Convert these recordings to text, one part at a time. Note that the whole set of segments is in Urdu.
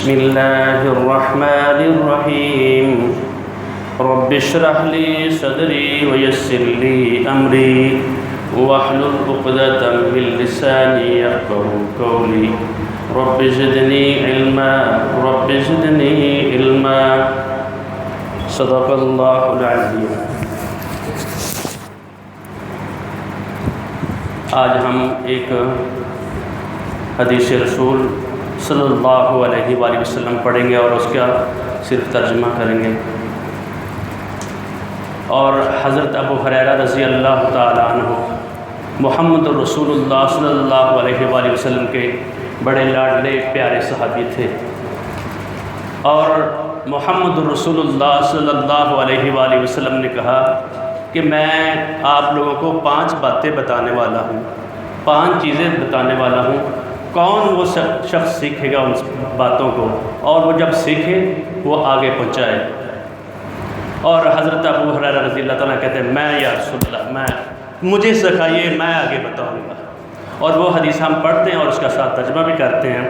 بسم الله الرحمن الرحيم رب اشرح لي صدري ويسر لي أمري واحلل عقدة من لساني يفقهوا قولي رب زدني علما رب زدني علما صدق الله العظيم۔ آج ہم ایک حدیث رسول صلی اللہ علیہ وآلہ وسلم پڑھیں گے اور اس کا صرف ترجمہ کریں گے، اور حضرت ابو ہریرہ رضی اللہ تعالیٰ عنہ محمد رسول اللہ صلی اللہ علیہ وآلہ وسلم کے بڑے لاڈلے پیارے صحابی تھے، اور محمد رسول اللہ صلی اللہ علیہ وآلہ وسلم نے کہا کہ میں آپ لوگوں کو 5 باتیں بتانے والا ہوں، 5 چیزیں بتانے والا ہوں، کون وہ شخص سیکھے گا ان باتوں کو، اور وہ جب سیکھے وہ آگے پہنچائے۔ اور حضرت ابو ہریرہ رضی اللہ تعالیٰ کہتے ہیں میں یا رسول اللہ مجھے سکھائیے، میں آگے بتاؤں گا، اور وہ حدیث ہم پڑھتے ہیں اور اس کا ساتھ ترجمہ بھی کرتے ہیں۔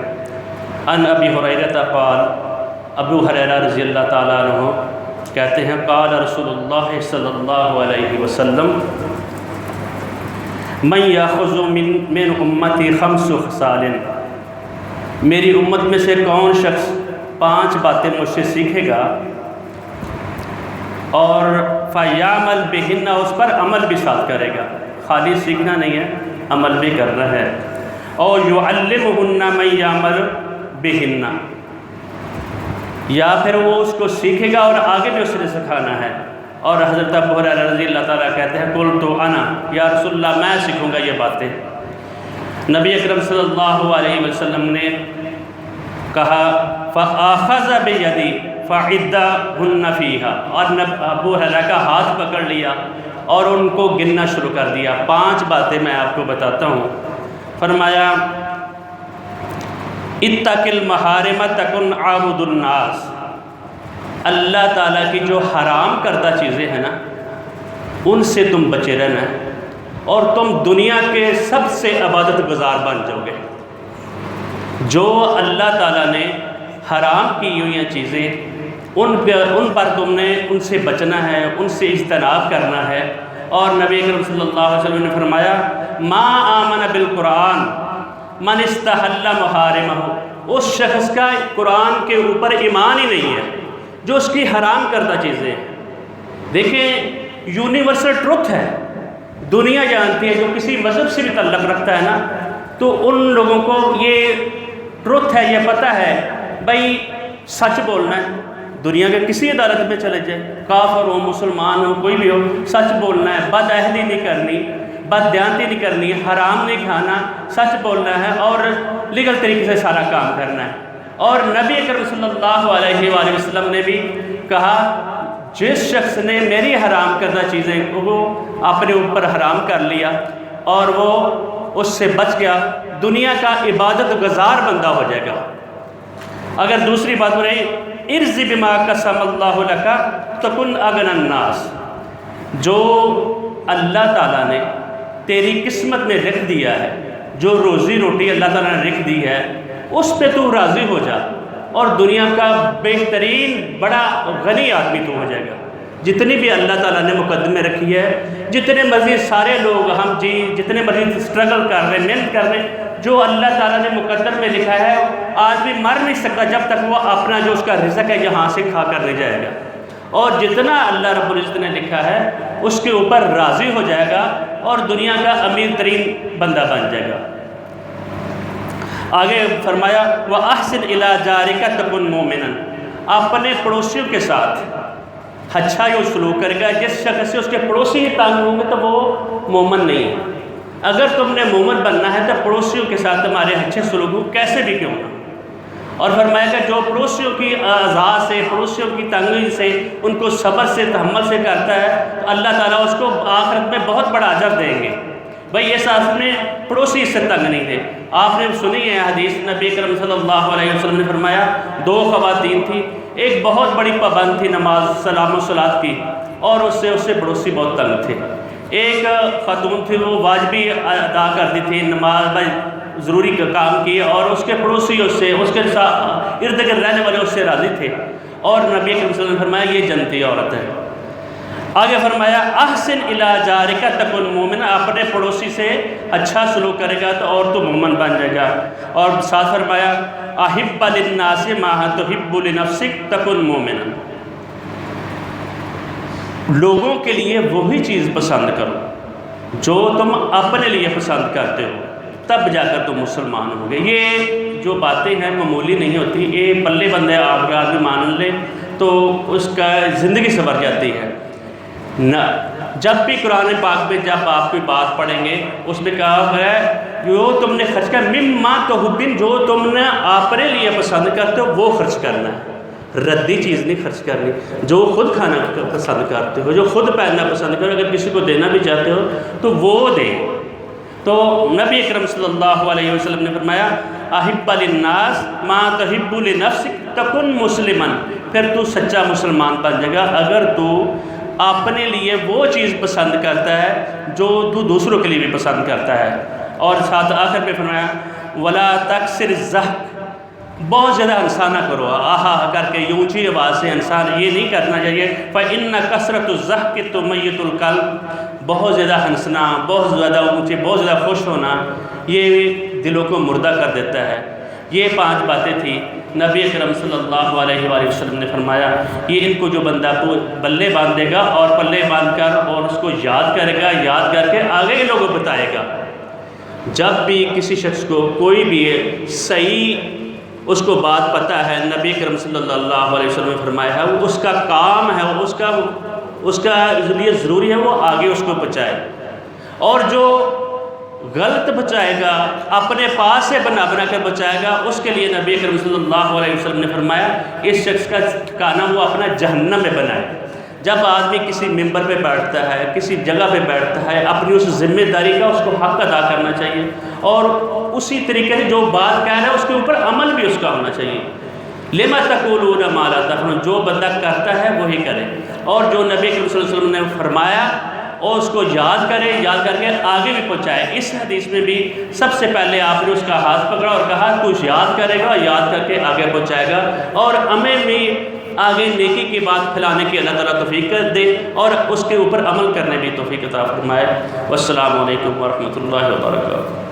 ان ابی ہریرہ قال، ابو ہریرہ رضی اللہ تعالیٰ عنہ کہتے ہیں قال رسول اللہ صلی اللہ علیہ وسلم من یاخذ من امتی 5 خصال، میری امت میں سے کون شخص 5 باتیں مجھ سے سیکھے گا اور فیعمل بہن، اس پر عمل بھی ساتھ کرے گا، خالی سیکھنا نہیں ہے عمل بھی کرنا ہے، اور یعلمہن من یعمل بہن، یا پھر وہ اس کو سیکھے گا اور آگے بھی اسے سکھانا ہے۔ اور حضرت ابو ہریرہ رضی اللہ تعالیٰ کہتے ہیں قلت انا، یا رسول اللہ میں سیکھوں گا یہ باتیں۔ نبی اکرم صلی اللہ علیہ وسلم نے کہا فآخذ بیدی فعدہن فیہا، اور ابو ہریرہ کا ہاتھ پکڑ لیا اور ان کو گننا شروع کر دیا۔ 5 باتیں میں آپ کو بتاتا ہوں۔ فرمایا اتق المحارم تکن عابد الناس، اللہ تعالیٰ کی جو حرام کردہ چیزیں ہیں نا ان سے تم بچے رہنا ہے، اور تم دنیا کے سب سے عبادت گزار بن جاؤ گے۔ جو اللہ تعالیٰ نے حرام کی ہوئی ہیں چیزیں ان پر تم نے ان سے بچنا ہے، ان سے اجتناب کرنا ہے۔ اور نبی اکرم صلی اللہ علیہ وسلم نے فرمایا ما آمن بالقرآن من استحل محارمہ، اس شخص کا قرآن کے اوپر ایمان ہی نہیں ہے جو اس کی حرام کردہ چیزیں ہیں۔ دیکھیں یونیورسل ٹروتھ ہے، دنیا جانتی ہے، جو کسی مذہب سے بھی تعلق رکھتا ہے نا تو ان لوگوں کو یہ ٹروتھ ہے، یہ پتہ ہے بھائی سچ بولنا ہے، دنیا کے کسی عدالت میں چلے جائے، کافر ہو مسلمان ہو کوئی بھی ہو، سچ بولنا ہے، بد عہدی نہیں کرنی، بد دیانتی نہیں کرنی، حرام نہیں کھانا، سچ بولنا ہے اور لیگل طریقے سے سارا کام کرنا ہے۔ اور نبی اکرم صلی اللہ علیہ وآلہ وسلم نے بھی کہا جس شخص نے میری حرام کردہ چیزیں وہ اپنے اوپر حرام کر لیا اور وہ اس سے بچ گیا، دنیا کا عبادت گزار بندہ ہو جائے گا۔ اگر دوسری بات بولے ارض بما قسم اللہ لک تکن اغنی الناس، جو اللہ تعالیٰ نے تیری قسمت میں لکھ دیا ہے، جو روزی روٹی اللہ تعالیٰ نے لکھ دی ہے اس پہ تو راضی ہو جا، اور دنیا کا بہترین بڑا غنی آدمی تو ہو جائے گا۔ جتنی بھی اللہ تعالیٰ نے مقدمے رکھی ہے، جتنے مزید سارے لوگ ہم جتنے مزید اسٹرگل کر رہے ہیں، محنت کر رہے ہیں، جو اللہ تعالیٰ نے مقدر میں لکھا ہے آدمی مر نہیں سکتا جب تک وہ اپنا جو اس کا رزق ہے یہاں سے کھا کر نہیں جائے گا، اور جتنا اللہ رب العزت نے لکھا ہے اس کے اوپر راضی ہو جائے گا اور دنیا کا امیر ترین بندہ بن جائے گا۔ آگے فرمایا وَأَحْسِنْ إِلَىٰ جَارِكَ تَكُنْ مُؤْمِنًا، اپنے پڑوسیوں کے ساتھ اچھا یہ سلوک کرے گا۔ جس شخص سے اس کے پڑوسی ہی تنگ ہوں گے تو وہ مومن نہیں ہے۔ اگر تم نے مومن بننا ہے تو پڑوسیوں کے ساتھ تمہارے اچھے سلوک ہو، کیسے بھی کیوں نہ۔ اور فرمایا کہ جو پڑوسیوں کی اعضاء سے، پڑوسیوں کی تنگی سے، ان کو صبر سے تحمل سے کرتا ہے تو اللہ تعالیٰ اس کو آخرت میں بہت بڑا اجر دیں گے۔ بھائی اس آخرت میں پڑوسی اس سے تنگ نہیں تھے۔ آپ نے سنی ہے حدیث، نبی کرم صلی اللہ علیہ وسلم نے فرمایا 2 خواتین تھیں، ایک بہت بڑی پابند تھی نماز سلام و صلات کی، اور اس سے پڑوسی بہت تنگ تھے۔ ایک خاتون تھی وہ واجبی ادا کرتی تھی، نماز ضروری کا کام کیے اور اس کے پڑوسی اس سے، اس کے ساتھ ارد گرد رہنے والے اس سے راضی تھے، اور نبی کریم صلی اللہ علیہ وسلم نے فرمایا یہ جنتی عورت ہے۔ آگے فرمایا احسن الی جارک تکن مومن، اپنے پڑوسی سے اچھا سلوک کرے گا تو اور تو مومن بن جائے گا۔ اور ساتھ فرمایا احب للناس ما تحب لنفسک تکن مومنا، لوگوں کے لیے وہی چیز پسند کرو جو تم اپنے لیے پسند کرتے ہو، تب جا کر تم مسلمان ہو گے۔ یہ جو باتیں ہیں معمولی نہیں ہوتی، یہ پلے بندے آپ کا آدمی مان لے تو اس کا زندگی سنور جاتی ہے۔ نہ جب بھی قرآن پاک میں جب آپ کوئی بات پڑھیں گے اس میں کہا ہے جو تم نے خرچ کیا مما تحبین، جو تم نے اپنے لیے پسند کرتے ہو وہ خرچ کرنا ہے، ردی چیز نہیں خرچ کرنی۔ جو خود کھانا پسند کرتے ہو، جو خود پہننا پسند کرو، اگر کسی کو دینا بھی چاہتے ہو تو وہ دے۔ تو نبی اکرم صلی اللہ علیہ وسلم نے فرمایا احب للناس ما تحب لنفسک تکن مسلما، پھر تو سچا مسلمان بن جائے گا اگر تو اپنے لیے وہ چیز پسند کرتا ہے جو تو دوسروں کے لیے بھی پسند کرتا ہے۔ اور ساتھ آخر پہ فرمایا ولا تکثر الضحک، بہت زیادہ ہنسا نہ کرو، آہا کر کے یہ اونچی آواز سے انسان یہ نہیں کرنا چاہیے۔ فإن کثرۃ الضحک تمیت القلب، بہت زیادہ ہنسنا، بہت زیادہ اونچے، بہت زیادہ خوش ہونا یہ دلوں کو مردہ کر دیتا ہے۔ یہ 5 باتیں تھیں نبی اکرم صلی اللہ علیہ وآلہ وسلم نے فرمایا یہ ان کو جو بندہ کو بلے باندھے گا اور پلے باندھ کر اور اس کو یاد کرے گا، یاد کر کے آگے کے لوگوں کو بتائے گا۔ جب بھی کسی شخص کو کوئی بھی صحیح اس کو بات پتہ ہے، نبی کرم صلی اللہ علیہ وسلم نے فرمایا ہے وہ اس کا کام ہے، اس کا لیے ضروری ہے وہ آگے اس کو پہنچائے، اور جو غلط بچائے گا اپنے پاس سے بنا کے بچائے گا اس کے لیے نبی کرم صلی اللہ علیہ وسلم نے فرمایا اس شخص کا ٹھکانہ وہ اپنا جہنم میں بنائے۔ جب آدمی کسی ممبر پہ بیٹھتا ہے، کسی جگہ پہ بیٹھتا ہے، اپنی اس ذمہ داری کا اس کو حق ادا کرنا چاہیے، اور اسی طریقے سے جو بات کہہ رہا ہے اس کے اوپر عمل بھی اس کا ہونا چاہیے۔ لما تقولون ما لا تفعلون، جو بندہ کرتا ہے وہی کرے، اور جو نبی کریم صلی اللہ علیہ وسلم نے فرمایا اور اس کو یاد کرے، یاد کر کے آگے بھی پہنچائے۔ اس حدیث میں بھی سب سے پہلے آپ نے اس کا ہاتھ پکڑا اور کہا تو یاد کرے گا، یاد کر کے آگے پہنچائے گا، اور ہمیں بھی آگے نیکی کی بات پھیلانے کی اللہ تعالیٰ توفیق دے اور اس کے اوپر عمل کرنے بھی توفیق عطا فرمائے۔ والسلام علیکم ورحمۃ اللہ وبرکاتہ۔